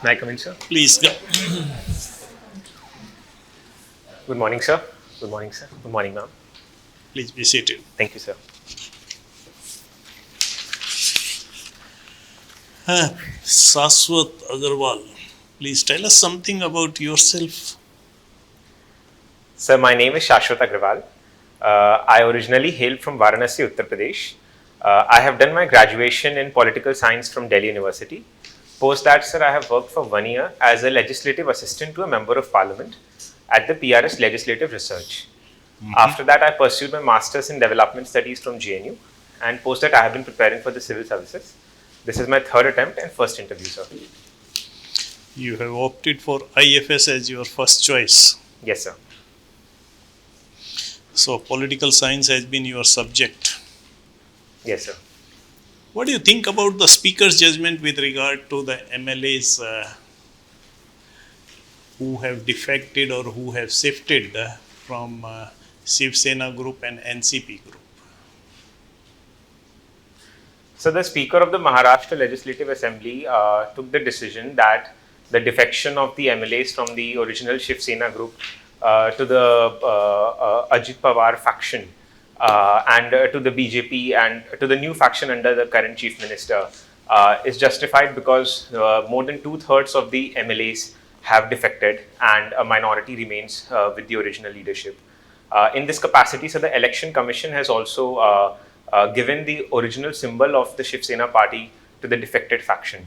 May I come in, sir? Please go. Good morning, sir. Good morning, sir. Good morning, ma'am. Please be seated. Thank you, sir. Shashwat Agrawal, please tell us something about yourself. Sir, my name is Shashwat Agrawal. I originally hail from Varanasi, Uttar Pradesh. I have done my graduation in political science from Delhi University. Post that, sir, I have worked for 1 year as a legislative assistant to a member of parliament at the PRS Legislative Research. After that, I pursued my master's in development studies from JNU, and post that, I have been preparing for the civil services. This is my third attempt and first interview, sir. You have opted for IFS as your first choice. Yes, sir. So political science has been your subject. Yes, sir. What do you think about the speaker's judgment with regard to the MLAs who have defected or who have shifted from Shiv Sena group and NCP group? So the Speaker of the Maharashtra Legislative Assembly took the decision that the defection of the MLAs from the original Shiv Sena group to the Ajit Pawar faction and to the BJP and to the new faction under the current Chief Minister is justified because more than 2/3 of the MLAs have defected and a minority remains with the original leadership. In this capacity, so the Election Commission has also given the original symbol of the Shiv Sena party to the defected faction.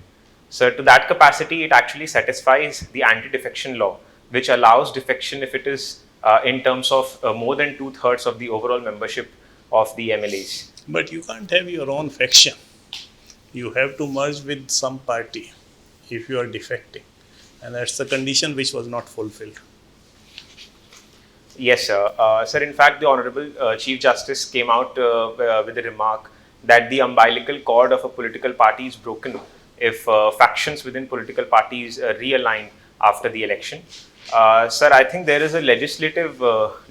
So to that capacity, it actually satisfies the anti-defection law, which allows defection if it is in terms of more than 2/3 of the overall membership of the MLAs. But you can't have your own faction. You have to merge with some party if you are defecting. And that's the condition which was not fulfilled. Yes, sir. Sir, in fact, the Honorable Chief Justice came out with a remark that the umbilical cord of a political party is broken if factions within political parties realign after the election. Sir, I think there is a legislative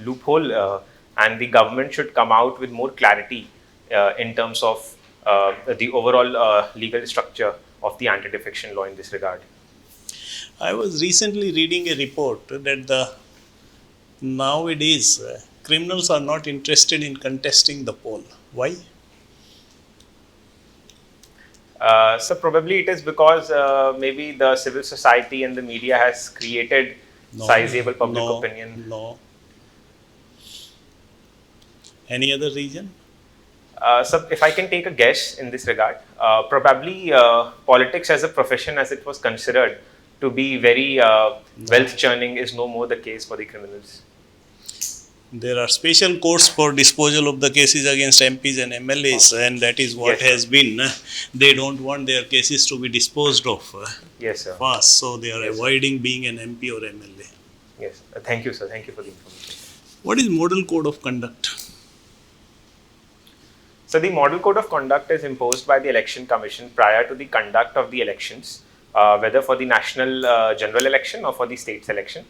loophole and the government should come out with more clarity in terms of the overall legal structure of the anti-defection law in this regard. I was recently reading a report that nowadays criminals are not interested in contesting the poll. Why? So probably it is because maybe the civil society and the media has created sizable public opinion. No. Any other reason? So if I can take a guess in this regard, probably politics as a profession as it was considered to be very wealth churning is no more the case for the criminals. There are special courts for disposal of the cases against MPs and MLAs, and that is what has been. They don't want their cases to be disposed of Yes, sir. fast, so they are avoiding being an MP or MLA. Yes. Thank you, sir. Thank you for the information. What is Model Code of Conduct? So the Model Code of Conduct is imposed by the Election Commission prior to the conduct of the elections, whether for the national general election or for the states election.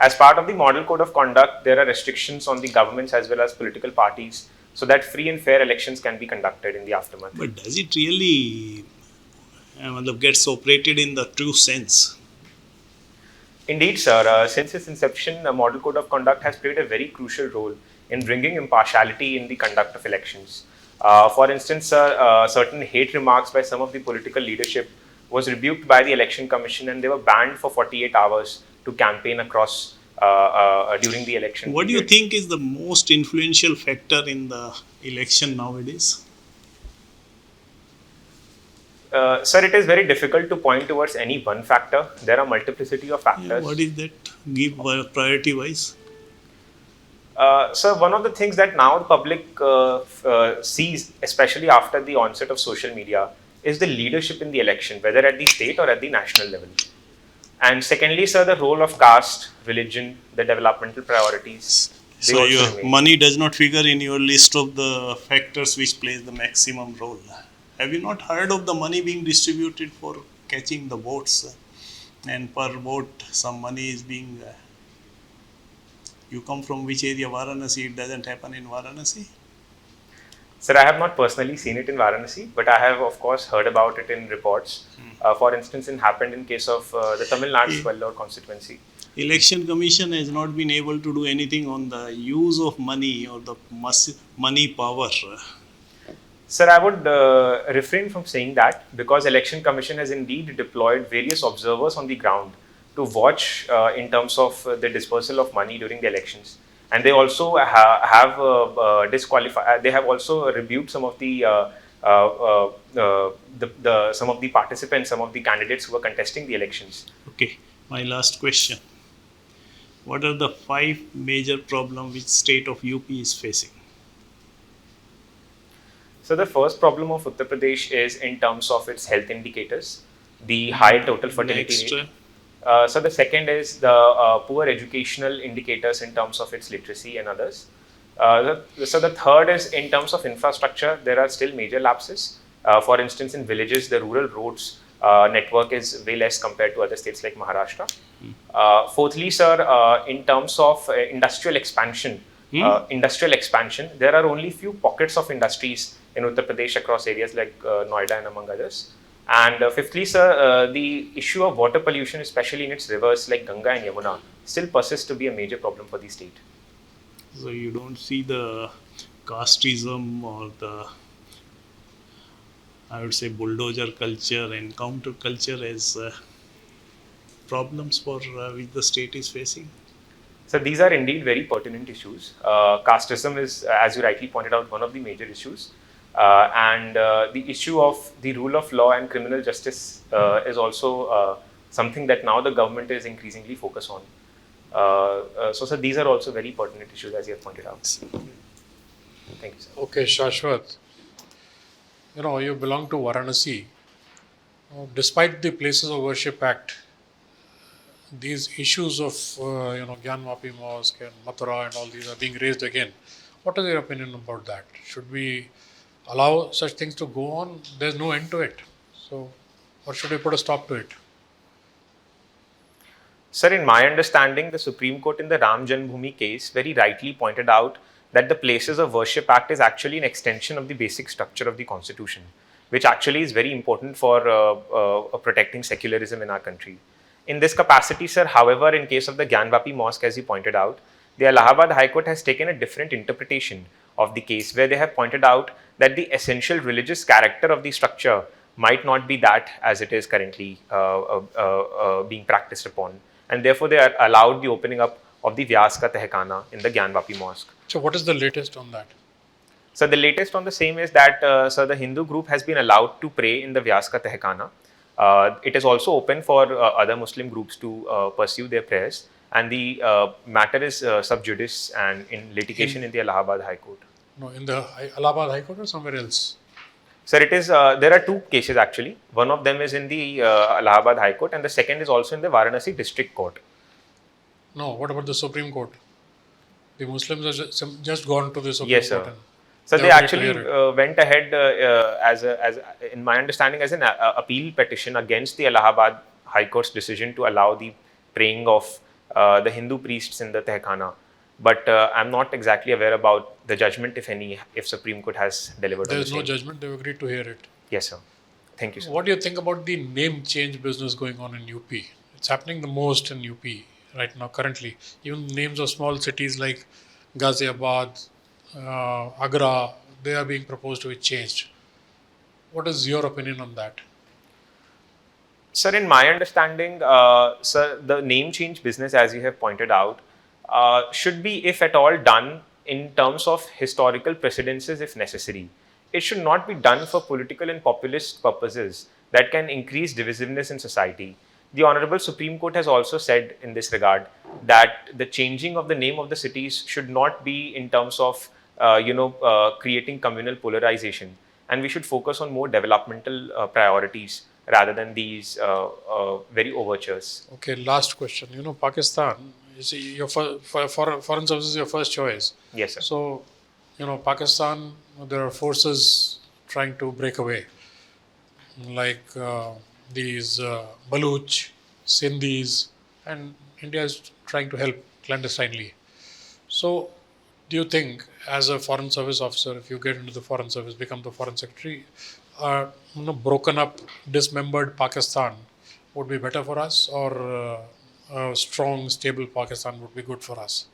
As part of the Model Code of Conduct, there are restrictions on the governments as well as political parties so that free and fair elections can be conducted in the aftermath. But does it really gets operated in the true sense? Indeed, sir. Since its inception, the Model Code of Conduct has played a very crucial role in bringing impartiality in the conduct of elections. For instance, certain hate remarks by some of the political leadership was rebuked by the Election Commission and they were banned for 48 hours to campaign across during the election. What do you think is the most influential factor in the election nowadays? Sir, it is very difficult to point towards any one factor. There are multiplicity of factors. Yeah, what is that? Give priority wise. So one of the things that now the public sees, especially after the onset of social media, is the leadership in the election, whether at the state or at the national level. And secondly, sir, the role of caste, religion, the developmental priorities. So your money does not figure in your list of the factors which plays the maximum role. Have you not heard of the money being distributed for catching the votes? And per vote, some money is being... you come from which area? Varanasi? It doesn't happen in Varanasi? Sir, I have not personally seen it in Varanasi, but I have, of course, heard about it in reports. For instance, it happened in case of the Tamil Nadu Vellore constituency. Election Commission has not been able to do anything on the use of money or the money power. Sir, I would refrain from saying that, because Election Commission has indeed deployed various observers on the ground to watch in terms of the dispersal of money during the elections, and they also have disqualified. They have also rebuked some of some of the participants, some of the candidates who were contesting the elections. Okay, my last question. What are the 5 major problems which state of UP is facing? So the first problem of Uttar Pradesh is in terms of its health indicators, the high total fertility rate. So the second is the poor educational indicators in terms of its literacy and others. So the third is in terms of infrastructure, there are still major lapses. For instance, in villages, the rural roads network is way less compared to other states like Maharashtra. Fourthly, sir, in terms of industrial expansion, there are only few pockets of industries in Uttar Pradesh across areas like Noida and among others. And fifthly, sir, the issue of water pollution, especially in its rivers like Ganga and Yamuna, still persists to be a major problem for the state. So you don't see the casteism or the, I would say, bulldozer culture and counter culture as problems for which the state is facing? So these are indeed very pertinent issues. Casteism is, as you rightly pointed out, one of the major issues. And the issue of the rule of law and criminal justice is also something that now the government is increasingly focused on. So these are also very pertinent issues, as you have pointed out. Thank you, sir. Okay, Shashwat, you belong to Varanasi. Despite the Places of Worship Act, these issues of Gyanvapi Mosque and Mathura and all these are being raised again. What is your opinion about that? Should we allow such things to go on? There's no end to it. So, or should we put a stop to it? Sir, in my understanding, the Supreme Court in the Ram Janmabhoomi case very rightly pointed out that the Places of Worship Act is actually an extension of the basic structure of the Constitution, which actually is very important for protecting secularism in our country. In this capacity, sir, however, in case of the Gyanvapi Mosque, as you pointed out, the Allahabad High Court has taken a different interpretation of the case, where they have pointed out that the essential religious character of the structure might not be that as it is currently being practiced upon. And therefore, they are allowed the opening up of the Vyas Ka Tehkana in the Gyanvapi Mosque. So, what is the latest on that? So, the latest on the same is that the Hindu group has been allowed to pray in the Vyas Ka Tehkana. It is also open for other Muslim groups to pursue their prayers, and the matter is sub judice and in litigation in the Allahabad High Court. No, in the Allahabad High Court or somewhere else? Sir, it is. There are 2 cases actually. One of them is in the Allahabad High Court, and the second is also in the Varanasi District Court. No, what about the Supreme Court? The Muslims have just gone to the Supreme Yes, Court. sir. So they actually went ahead as in my understanding, as an appeal petition against the Allahabad High Court's decision to allow the praying of the Hindu priests in the Tehkana. But I'm not exactly aware about the judgment, if any, if Supreme Court has delivered. There is no judgment. They've agreed to hear it. Yes, sir. Thank you, sir. What do you think about the name change business going on in UP? It's happening the most in UP right now, currently. Even names of small cities like Ghaziabad, Agra, they are being proposed to be changed. What is your opinion on that? Sir, in my understanding, sir, the name change business, as you have pointed out, should be, if at all, done in terms of historical precedences if necessary. It should not be done for political and populist purposes that can increase divisiveness in society. The Honorable Supreme Court has also said in this regard that the changing of the name of the cities should not be in terms of creating communal polarization, and we should focus on more developmental priorities rather than these very overtures. Okay, last question. Pakistan, you see, your foreign service is your first choice. Yes, sir. So, Pakistan, there are forces trying to break away, like these Baluch, Sindhis, and India is trying to help clandestinely. So, do you think, as a foreign service officer, if you get into the foreign service, become the foreign secretary, broken up, dismembered Pakistan would be better for us, or a strong, stable Pakistan would be good for us?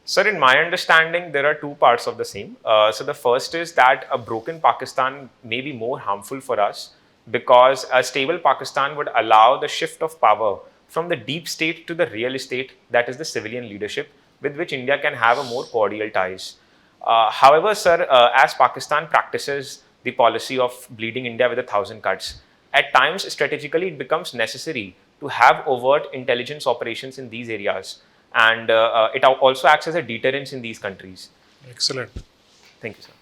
Sir, in my understanding, there are two parts of the same. So the first is that a broken Pakistan may be more harmful for us because a stable Pakistan would allow the shift of power from the deep state to the real estate, that is the civilian leadership, with which India can have a more cordial ties. However, sir, as Pakistan practices the policy of bleeding India with 1,000 cuts, at times strategically it becomes necessary to have overt intelligence operations in these areas, and it also acts as a deterrence in these countries. Excellent. Thank you, sir.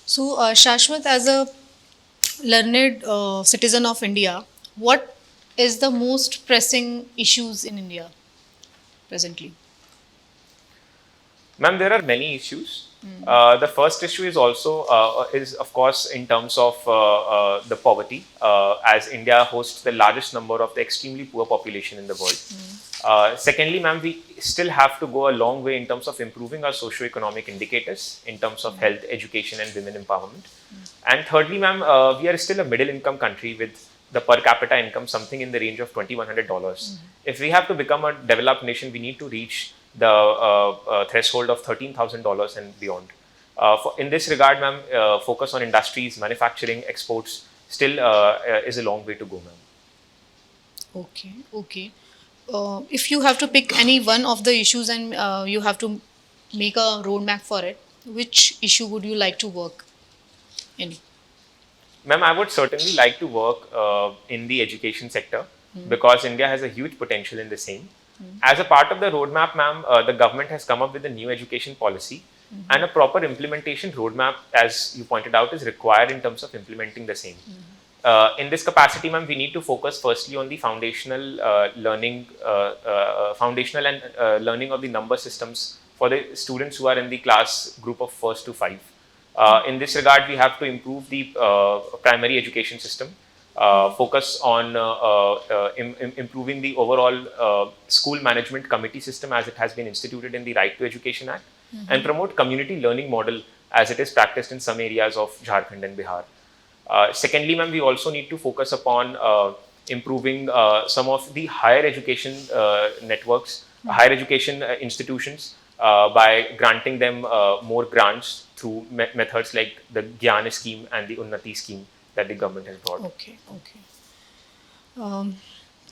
So, Shashwat, as a learned citizen of India, what is the most pressing issues in India presently? Ma'am, there are many issues. The first issue is also is of course in terms of the poverty, as India hosts the largest number of the extremely poor population in the world. Secondly, ma'am, we still have to go a long way in terms of improving our socio-economic indicators in terms of health, education, and women empowerment. And thirdly, ma'am, we are still a middle-income country with the per capita income something in the range of $2,100. If we have to become a developed nation, we need to reach the threshold of $13,000 and beyond. In this regard, ma'am, focus on industries, manufacturing, exports still is a long way to go, ma'am. Okay, okay. If you have to pick any one of the issues and you have to make a roadmap for it, which issue would you like to work in? Ma'am, I would certainly like to work in the education sector because India has a huge potential in the same. As a part of the roadmap, ma'am, the government has come up with a new education policy and a proper implementation roadmap, as you pointed out, is required in terms of implementing the same. In this capacity, ma'am, we need to focus firstly on the foundational learning, foundational and learning of the number systems for the students who are in the class group of 1st to 5. In this regard, we have to improve the primary education system, focus on improving the overall school management committee system as it has been instituted in the Right to Education Act, and promote community learning model as it is practiced in some areas of Jharkhand and Bihar. Secondly, ma'am, we also need to focus upon improving some of the higher education networks, higher education institutions by granting them more grants through methods like the Gyan scheme and the Unnati scheme that the government has brought. Okay, okay.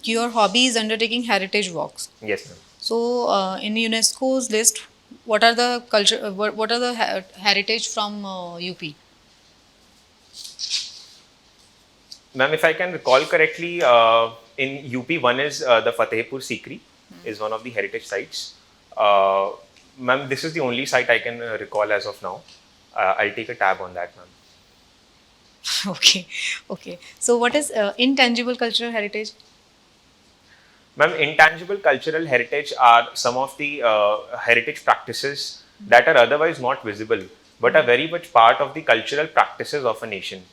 Your hobby is undertaking heritage walks. Yes, ma'am. So, in UNESCO's list, what are the culture? What are the heritage from UP? Ma'am, if I can recall correctly, in UP, one is the Fatehpur Sikri, is one of the heritage sites. Ma'am, this is the only site I can recall as of now. I'll take a tab on that, ma'am. Okay, okay. So, what is intangible cultural heritage? Ma'am, intangible cultural heritage are some of the heritage practices that are otherwise not visible, but are very much part of the cultural practices of a nation.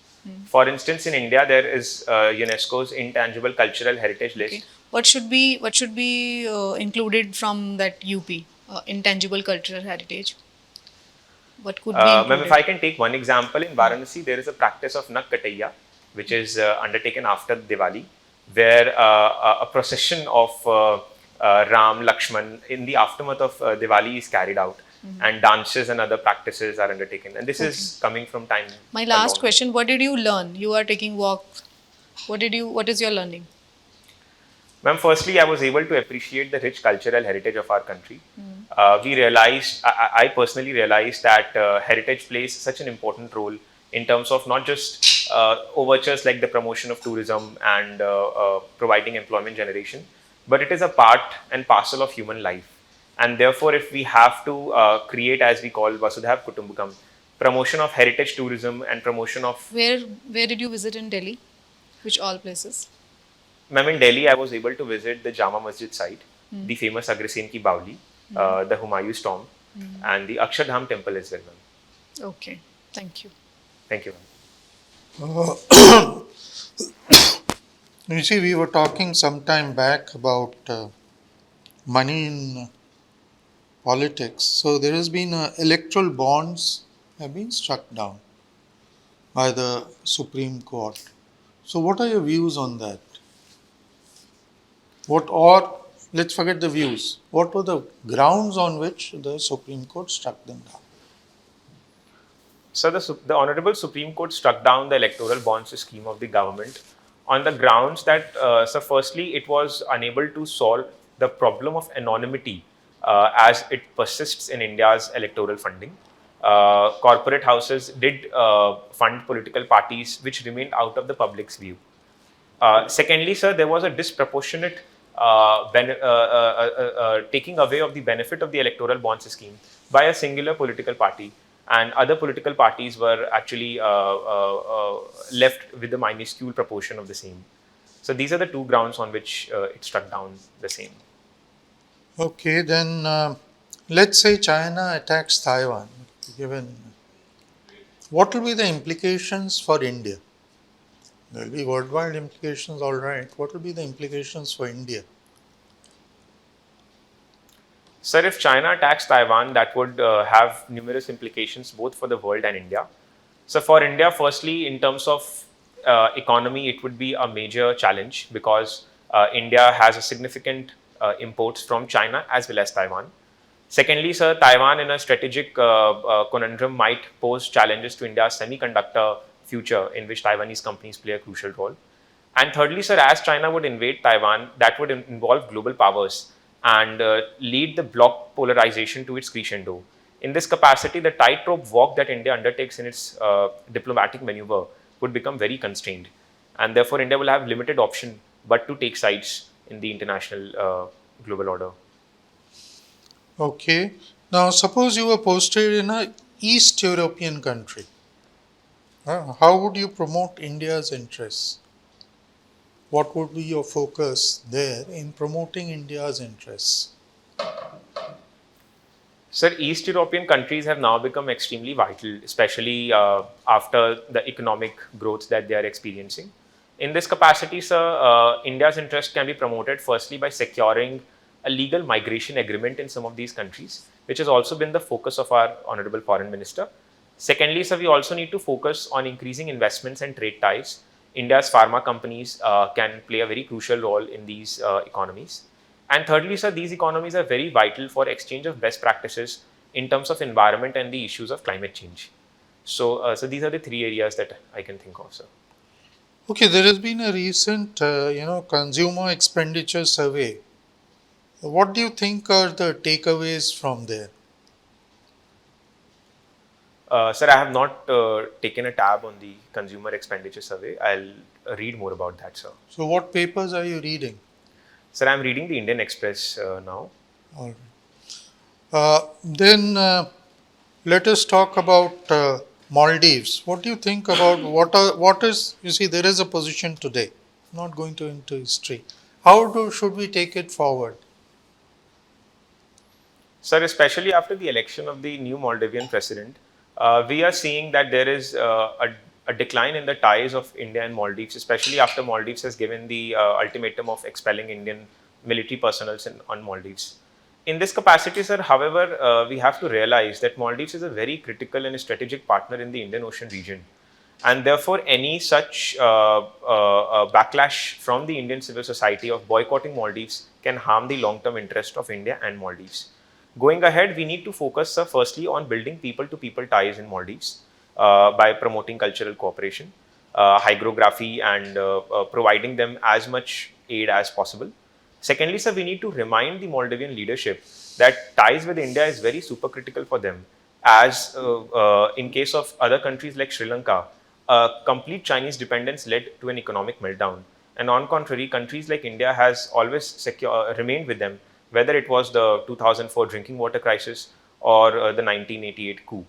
For instance, in India, there is UNESCO's intangible cultural heritage list. Okay. What should be included from that UP intangible cultural heritage? What could be included? Ma'am, if I can take one example, in Varanasi, there is a practice of Nak Kataiya, which is undertaken after Diwali, where a procession of Ram, Lakshman in the aftermath of Diwali is carried out, and dances and other practices are undertaken. And this is coming from time. My last question: what did you learn? You are taking walks. What is your learning? Ma'am, firstly, I was able to appreciate the rich cultural heritage of our country. We realized, I personally realized that heritage plays such an important role in terms of not just overtures like the promotion of tourism and providing employment generation, but it is a part and parcel of human life. And therefore, if we have to create, as we call Vasudhaiv Kutumbakam, promotion of heritage tourism and promotion of... Where did you visit in Delhi? Which all places? Ma'am, in Delhi, I was able to visit the Jama Masjid site, the famous Agrasen Ki Bawli, the 𝐒𝐢𝐳𝐶 tomb, and the Akshardham temple as well, ma'am. Okay, thank you. Thank you, ma'am. You see, we were talking some time back about money in politics. So there has been electoral bonds have been struck down by the Supreme Court. So what are your views on that? Let's forget the views. What were the grounds on which the Supreme Court struck them down? So the Honorable Supreme Court struck down the electoral bonds scheme of the government on the grounds that, so firstly, it was unable to solve the problem of anonymity as it persists in India's electoral funding. Corporate houses did fund political parties which remained out of the public's view. Secondly, sir, there was a disproportionate taking away of the benefit of the electoral bonds scheme by a singular political party, and other political parties were actually left with a minuscule proportion of the same. So these are the two grounds on which it struck down the same. Okay, then let's say China attacks Taiwan. What will be the implications for India? There will be worldwide implications, all right. What will be the implications for India? Sir, if China attacks Taiwan, that would have numerous implications both for the world and India. So for India, firstly, in terms of economy, it would be a major challenge because India has a significant imports from China as well as Taiwan. Secondly, sir, Taiwan in a strategic conundrum might pose challenges to India's semiconductor future, in which Taiwanese companies play a crucial role. And thirdly, sir, as China would invade Taiwan, that would involve global powers and lead the bloc polarization to its crescendo. In this capacity, the tightrope walk that India undertakes in its diplomatic maneuver would become very constrained. And therefore, India will have limited option but to take sides in the international global order. Okay. Now, suppose you were posted in a East European country. How would you promote India's interests? What would be your focus there in promoting India's interests? Sir, East European countries have now become extremely vital, especially after the economic growth that they are experiencing. In this capacity, sir, India's interest can be promoted firstly by securing a legal migration agreement in some of these countries, which has also been the focus of our Honorable Foreign Minister. Secondly, sir, we also need to focus on increasing investments and trade ties. India's pharma companies can play a very crucial role in these economies. And thirdly, sir, these economies are very vital for exchange of best practices in terms of environment and the issues of climate change. So, so these are the three areas that I can think of, sir. Okay, there has been a recent, consumer expenditure survey. What do you think are the takeaways from there? Sir, I have not taken a tab on the consumer expenditure survey. I'll read more about that, sir. So, what papers are you reading? Sir, I'm reading the Indian Express now. All right. Then let us talk about Maldives. What do you think about you see, there is a position today. I'm not going into history. Should we take it forward? Sir, especially after the election of the new Maldivian president, we are seeing that there is a decline in the ties of India and Maldives, especially after Maldives has given the ultimatum of expelling Indian military personnel on Maldives. In this capacity, sir, however, we have to realize that Maldives is a very critical and strategic partner in the Indian Ocean region. And therefore, any such backlash from the Indian civil society of boycotting Maldives can harm the long-term interest of India and Maldives. Going ahead, we need to focus, sir, firstly on building people-to-people ties in Maldives by promoting cultural cooperation, hydrography, and providing them as much aid as possible. Secondly, sir, we need to remind the Maldivian leadership that ties with India is very supercritical for them, as in case of other countries like Sri Lanka, complete Chinese dependence led to an economic meltdown. And on contrary, countries like India has always remained with them, whether it was the 2004 drinking water crisis or the 1988 coup.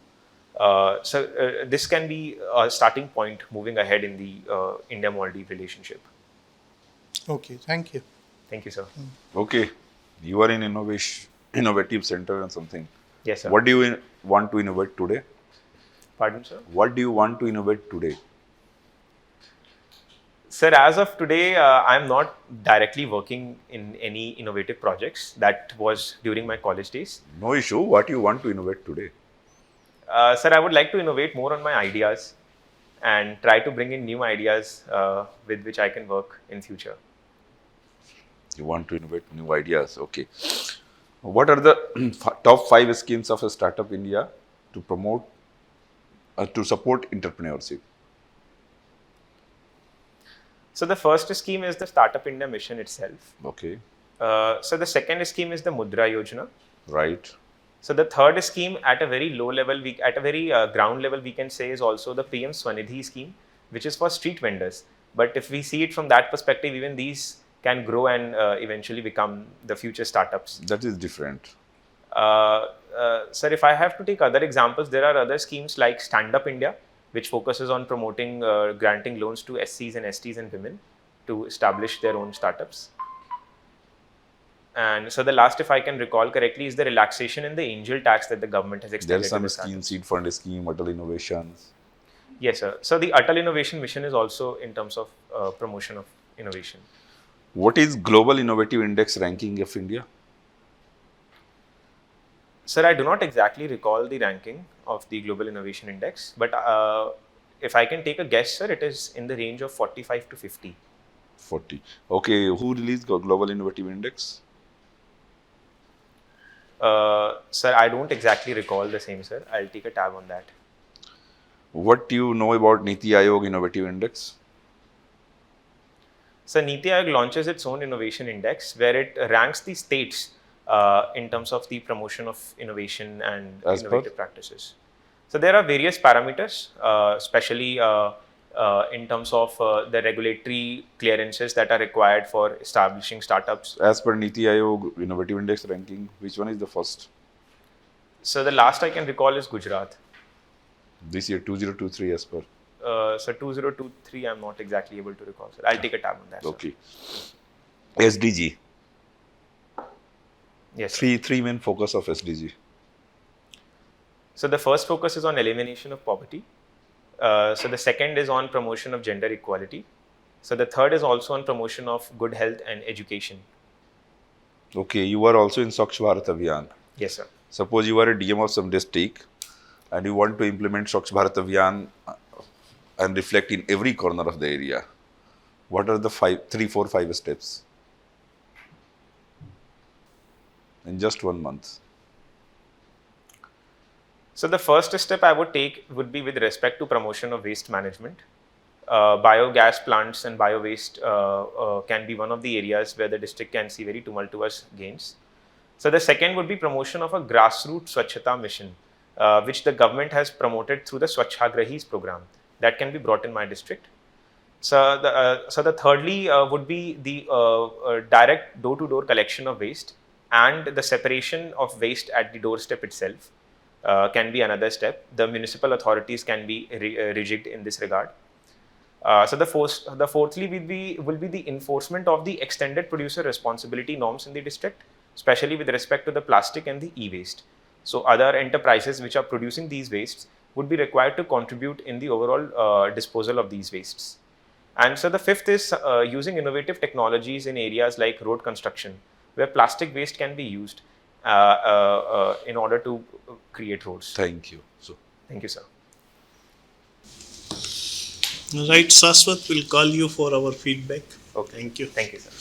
So this can be a starting point moving ahead in the India-Maldives relationship. Okay, thank you. Thank you, sir. Okay, you are in innovative center and something. Yes, sir. What do you want to innovate today? Pardon, sir? What do you want to innovate today? Sir, as of today, I'm not directly working in any innovative projects. That was during my college days. No issue. What you want to innovate today? Sir, I would like to innovate more on my ideas and try to bring in new ideas with which I can work in future. You want to innovate new ideas. Okay. What are the top 5 schemes of a Startup India to promote, to support entrepreneurship? So the first scheme is the Startup India mission itself. Okay. So the second scheme is the Mudra Yojana. Right. So the third scheme at a very low level, at a very ground level, we can say is also the PM Swanidhi scheme, which is for street vendors. But if we see it from that perspective, even these can grow and eventually become the future startups. That is different. Sir, if I have to take other examples, there are other schemes like Stand Up India, which focuses on promoting, granting loans to SCs and STs and women to establish their own startups. And so the last, if I can recall correctly, is the relaxation in the angel tax that the government has extended. There are some to the schemes, seed fund scheme, Atal Innovations. Yes, sir. So the Atal Innovation Mission is also in terms of promotion of innovation. What is Global Innovative Index ranking of India? Sir, I do not exactly recall the ranking of the Global Innovation Index, but if I can take a guess, sir, it is in the range of 45 to 50. 40. Okay, who released Global Innovative Index? Sir, I don't exactly recall the same, sir. I'll take a tab on that. What do you know about Niti Aayog Innovative Index? So Niti Aayog launches its own innovation index where it ranks the states in terms of the promotion of innovation and As innovative practices. So there are various parameters, especially in terms of the regulatory clearances that are required for establishing startups. As per Niti Aayog Innovative Index ranking, which one is the first? So the last I can recall is Gujarat. This year, 2023 as per. So 2023, I'm not exactly able to recall, sir. I'll take a tab on that. Okay. SDG. Yes. Sir. Three main focus of SDG. So the first focus is on elimination of poverty. So the second is on promotion of gender equality. So the third is also on promotion of good health and education. Okay, you are also in Swachh Bharat Abhiyan. Yes, sir. Suppose you are a DM of some district and you want to implement Swachh Bharat Abhiyan and reflect in every corner of the area. What are the 3, 4, 5 steps? In just 1 month. So the first step I would take would be with respect to promotion of waste management. Biogas plants and bio-waste can be one of the areas where the district can see very tumultuous gains. So the second would be promotion of a grassroots Swachhata mission, which the government has promoted through the Swachhagrahis program that can be brought in my district. So the thirdly would be the direct door-to-door collection of waste and the separation of waste at the doorstep itself. Can be another step. The municipal authorities can be rigid in this regard. So the fourthly will be the enforcement of the extended producer responsibility norms in the district, especially with respect to the plastic and the e-waste. So other enterprises which are producing these wastes would be required to contribute in the overall disposal of these wastes. And so the fifth is using innovative technologies in areas like road construction, where plastic waste can be used in order to create roads. Thank you. Thank you, sir. Right, Shashwat will call you for our feedback. Okay. Thank you. Thank you, sir.